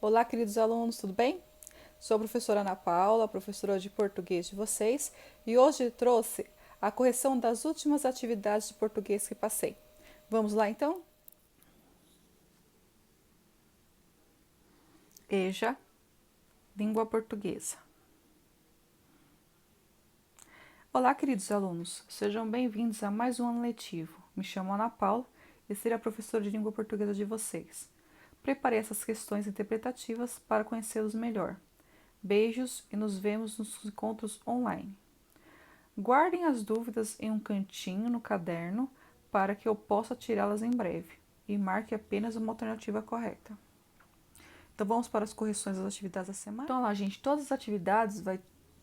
Olá, queridos alunos, tudo bem? Sou a professora Ana Paula, professora de português de vocês, e hoje trouxe a correção das últimas atividades de português que passei. Vamos lá então? EJA, língua portuguesa. Olá, queridos alunos, sejam bem-vindos a mais um ano letivo. Me chamo Ana Paula e serei a professora de língua portuguesa de vocês. Preparei essas questões interpretativas para conhecê-los melhor. Beijos e nos vemos nos encontros online. Guardem as dúvidas em um cantinho no caderno para que eu possa tirá-las em breve e marque apenas uma alternativa correta. Então vamos para as correções das atividades da semana. Então lá, gente, todas as atividades,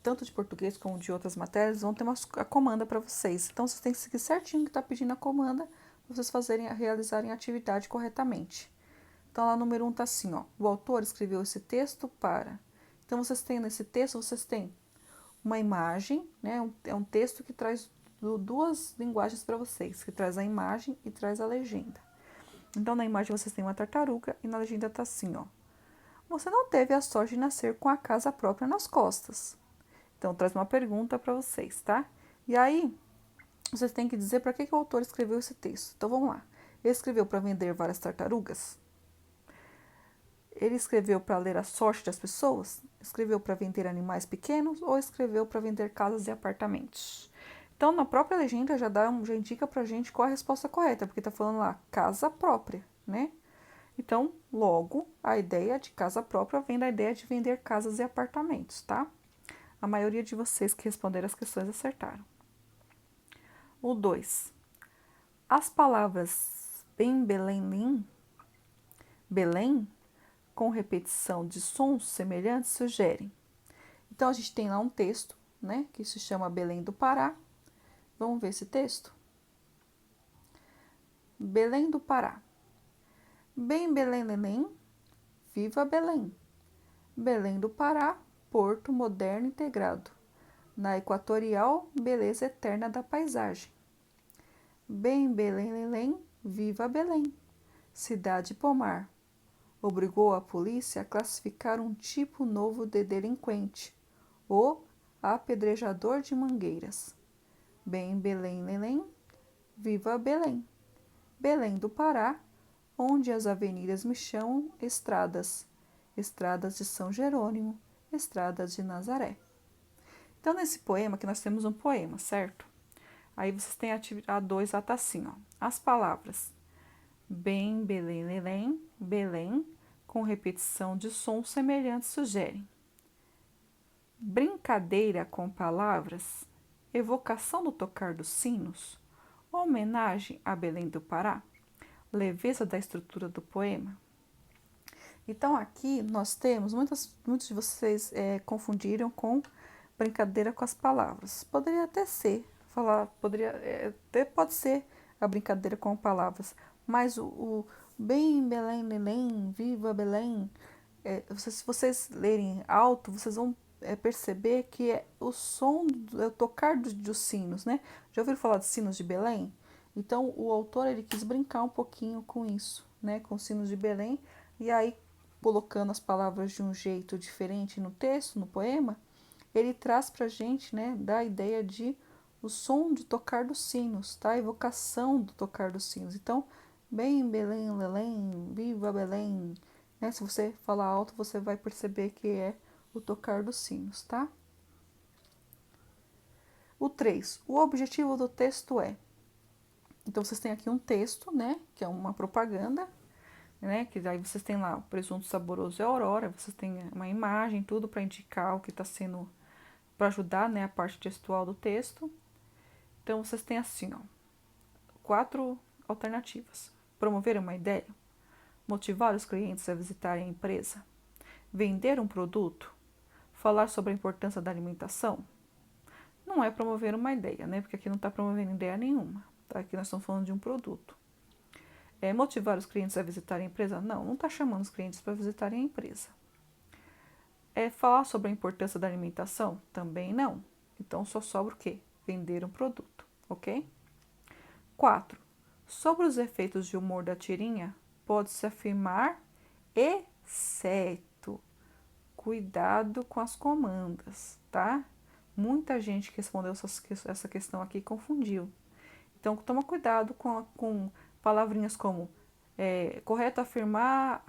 tanto de português como de outras matérias, vão ter a comanda para vocês. Então vocês têm que seguir certinho o que está pedindo a comanda para vocês realizarem a atividade corretamente. Então lá, número 1 está assim, ó. O autor escreveu esse texto para... Então vocês têm nesse texto, vocês têm uma imagem, né? É um texto que traz duas linguagens para vocês, que traz a imagem e traz a legenda. Então, na imagem vocês têm uma tartaruga e na legenda tá assim, ó. Você não teve a sorte de nascer com a casa própria nas costas. Então, traz uma pergunta para vocês, tá? E aí, vocês têm que dizer para que o autor escreveu esse texto. Então, vamos lá. Ele escreveu para vender várias tartarugas? Ele escreveu para ler a sorte das pessoas? Escreveu para vender animais pequenos ou escreveu para vender casas e apartamentos? Então, na própria legenda já indica para a gente qual a resposta correta, porque está falando lá casa própria, né? Então, logo, a ideia de casa própria vem da ideia de vender casas e apartamentos, tá? A maioria de vocês que responderam as questões acertaram. O 2. As palavras bem Belém, com repetição de sons semelhantes, sugerem. Então, a gente tem lá um texto, né, que se chama Belém do Pará. Vamos ver esse texto? Belém do Pará. Bem Belém, Lelém, viva Belém. Belém do Pará, porto moderno integrado, na equatorial beleza eterna da paisagem. Bem Belém, Lelém, viva Belém. Cidade pomar. Obrigou a polícia a classificar um tipo novo de delinquente, o apedrejador de mangueiras. Bem Belém, Lelém, viva Belém. Belém do Pará, onde as avenidas me chamam estradas, estradas de São Jerônimo, estradas de Nazaré. Então, nesse poema, que nós temos um poema, certo? Aí vocês têm a 2, lá tá assim, ó. As palavras bem, Belém, Lelém, Belém, com repetição de sons semelhantes, sugerem brincadeira com palavras, evocação do tocar dos sinos, homenagem a Belém do Pará, leveza da estrutura do poema. Então, aqui nós temos, muitos de vocês confundiram com brincadeira com as palavras. Poderia até ser, até pode ser a brincadeira com palavras, mas o bem Belém, Belém, viva Belém, se vocês lerem alto, vocês vão perceber que é o som, é o tocar dos sinos, né? Já ouviram falar de sinos de Belém? Então, o autor ele quis brincar um pouquinho com isso, né? Com os sinos de Belém, e aí, colocando as palavras de um jeito diferente no texto, no poema, ele traz pra gente, né, da ideia de o som de tocar dos sinos, tá? A evocação do tocar dos sinos. Então, bem Belém, Lelém, viva Belém, né? Se você falar alto, você vai perceber que é o tocar dos sinos, tá? O 3. O objetivo do texto é... Então, vocês têm aqui um texto, né? Que é uma propaganda, né? Que aí vocês têm lá o presunto saboroso e a aurora. Vocês têm uma imagem, tudo para indicar o que está sendo... Para ajudar, né? A parte textual do texto. Então, vocês têm assim, ó. 4 alternativas. Promover uma ideia. Motivar os clientes a visitarem a empresa. Vender um produto. Falar sobre a importância da alimentação. Não é promover uma ideia, né? Porque aqui não está promovendo ideia nenhuma. Tá? Aqui nós estamos falando de um produto. É motivar os clientes a visitarem a empresa? Não, não está chamando os clientes para visitarem a empresa. É falar sobre a importância da alimentação? Também não. Então só sobra o quê? Vender um produto, ok? 4. Sobre os efeitos de humor da tirinha, pode-se afirmar e exceto. Cuidado com as comandas, tá? Muita gente que respondeu essa questão aqui confundiu. Então, toma cuidado com palavrinhas como correto afirmar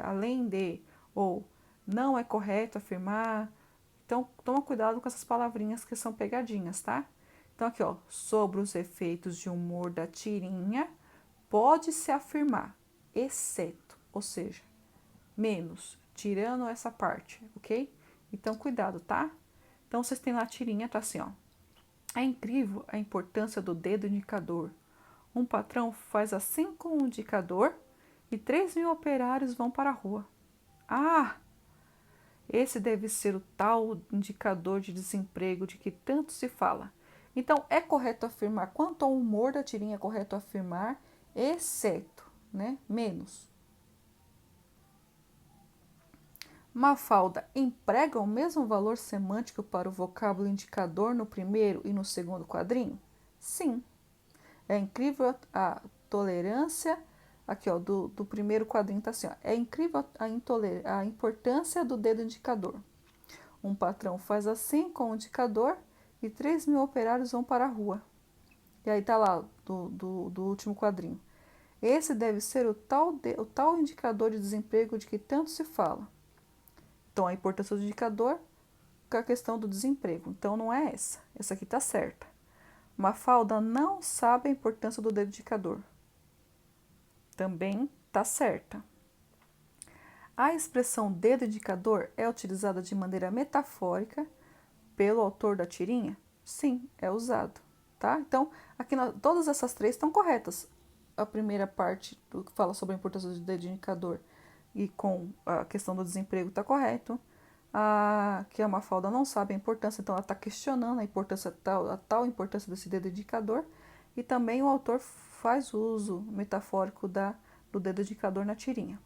além de, ou não é correto afirmar. Então, toma cuidado com essas palavrinhas que são pegadinhas, tá? Então, aqui, ó, sobre os efeitos de humor da tirinha, pode-se afirmar, exceto, ou seja, menos, tirando essa parte, ok? Então, cuidado, tá? Então, vocês têm lá a tirinha, tá assim, ó. É incrível a importância do dedo indicador. Um patrão faz assim com o indicador e 3.000 operários vão para a rua. Ah, esse deve ser o tal indicador de desemprego de que tanto se fala. Então, é correto afirmar, quanto ao humor da tirinha, é correto afirmar, exceto, né? Menos. Mafalda emprega o mesmo valor semântico para o vocábulo indicador no primeiro e no segundo quadrinho? Sim. É incrível a tolerância. Aqui, ó, do primeiro quadrinho tá assim, ó. É incrível a importância do dedo indicador. Um patrão faz assim com o indicador e 3.000 operários vão para a rua. E aí tá lá, do último quadrinho. Esse deve ser o tal indicador de desemprego de que tanto se fala. Então, a importância do indicador com a questão do desemprego. Então, não é essa. Essa aqui está certa. Mafalda não sabe a importância do dedo indicador. Também está certa. A expressão dedo indicador é utilizada de maneira metafórica pelo autor da tirinha? Sim, é usado. Tá? Então, aqui todas essas três estão corretas. A primeira parte que fala sobre a importância do dedo indicador e com a questão do desemprego está correto. Que a Mafalda não sabe a importância, então ela está questionando a tal importância desse dedo indicador. E também o autor faz uso metafórico do dedo indicador na tirinha.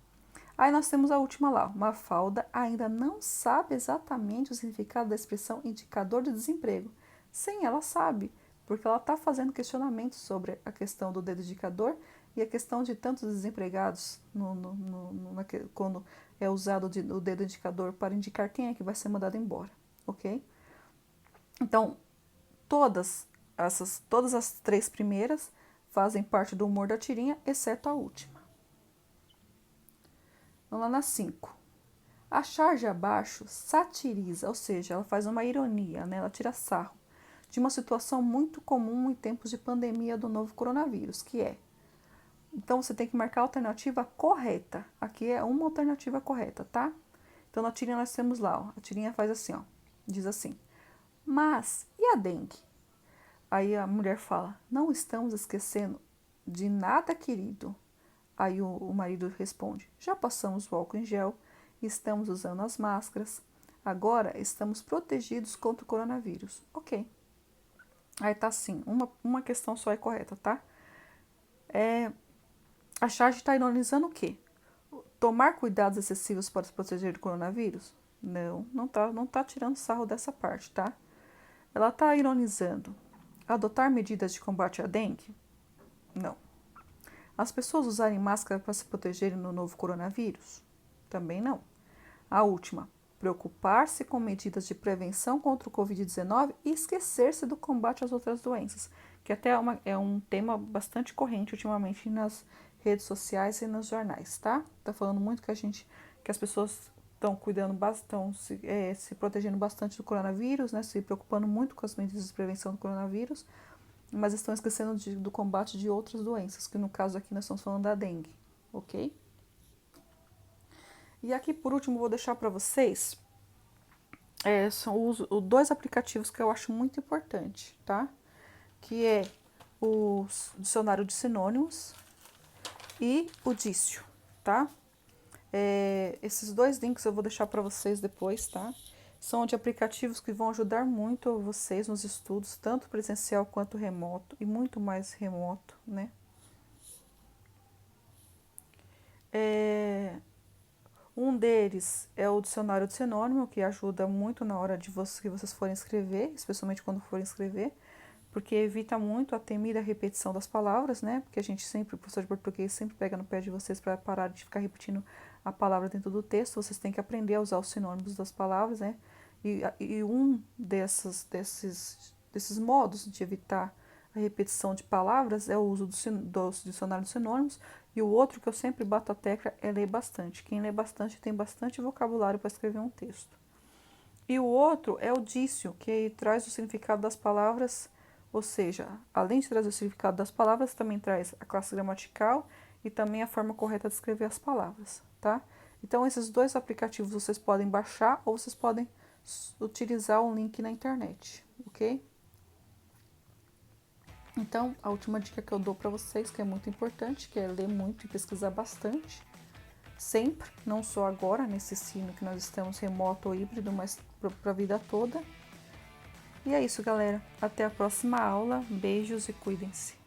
Aí nós temos a última lá. Mafalda ainda não sabe exatamente o significado da expressão indicador de desemprego. Sim, ela sabe, porque ela está fazendo questionamentos sobre a questão do dedo indicador e a questão de tantos desempregados quando é usado o dedo indicador para indicar quem é que vai ser mandado embora, ok? Então, todas as três primeiras fazem parte do humor da tirinha, exceto a última. Vamos lá na 5. A charge abaixo satiriza, ou seja, ela faz uma ironia, né? Ela tira sarro de uma situação muito comum em tempos de pandemia do novo coronavírus, que é. Então, você tem que marcar a alternativa correta. Aqui é uma alternativa correta, tá? Então, na tirinha nós temos lá, ó, a tirinha faz assim, ó, diz assim, mas e a dengue? Aí a mulher fala, não estamos esquecendo de nada, querido. Aí o marido responde, já passamos o álcool em gel, estamos usando as máscaras, agora estamos protegidos contra o coronavírus. Ok. Aí tá assim, uma questão só é correta, tá? A charge está ironizando o quê? Tomar cuidados excessivos para se proteger do coronavírus? Não tá tirando sarro dessa parte, tá? Ela está ironizando. Adotar medidas de combate à dengue? Não. As pessoas usarem máscara para se protegerem no novo coronavírus? Também não. A última, preocupar-se com medidas de prevenção contra o Covid-19 e esquecer-se do combate às outras doenças, que até é um tema bastante corrente ultimamente nas redes sociais e nos jornais, tá? Tá falando muito que as pessoas estão cuidando bastante, se protegendo bastante do coronavírus, né? Se preocupando muito com as medidas de prevenção do coronavírus, mas estão esquecendo do combate de outras doenças, que no caso aqui nós estamos falando da dengue, ok? E aqui por último vou deixar para vocês são os dois aplicativos que eu acho muito importante, tá? Que é o dicionário de sinônimos e o Dício, tá? Esses dois links eu vou deixar para vocês depois, tá? São de aplicativos que vão ajudar muito vocês nos estudos, tanto presencial quanto remoto, e muito mais remoto, né? Um deles é o dicionário de sinônimo, que ajuda muito na hora de que vocês forem escrever, especialmente quando forem escrever, porque evita muito a temida repetição das palavras, né? Porque a gente sempre, o professor de português, sempre pega no pé de vocês para parar de ficar repetindo a palavra dentro do texto, vocês têm que aprender a usar os sinônimos das palavras, né? E um desses modos de evitar a repetição de palavras é o uso do dicionário de sinônimos, e o outro que eu sempre bato a tecla é ler bastante. Quem lê bastante tem bastante vocabulário para escrever um texto. E o outro é o dício, que traz o significado das palavras, ou seja, além de trazer o significado das palavras, também traz a classe gramatical e também a forma correta de escrever as palavras, tá? Então, esses dois aplicativos vocês podem baixar ou vocês podem utilizar um link na internet, ok? Então, a última dica que eu dou para vocês, que é muito importante, que é ler muito e pesquisar bastante, sempre, não só agora, nesse ensino que nós estamos remoto ou híbrido, mas para a vida toda. E é isso, galera. Até a próxima aula. Beijos e cuidem-se.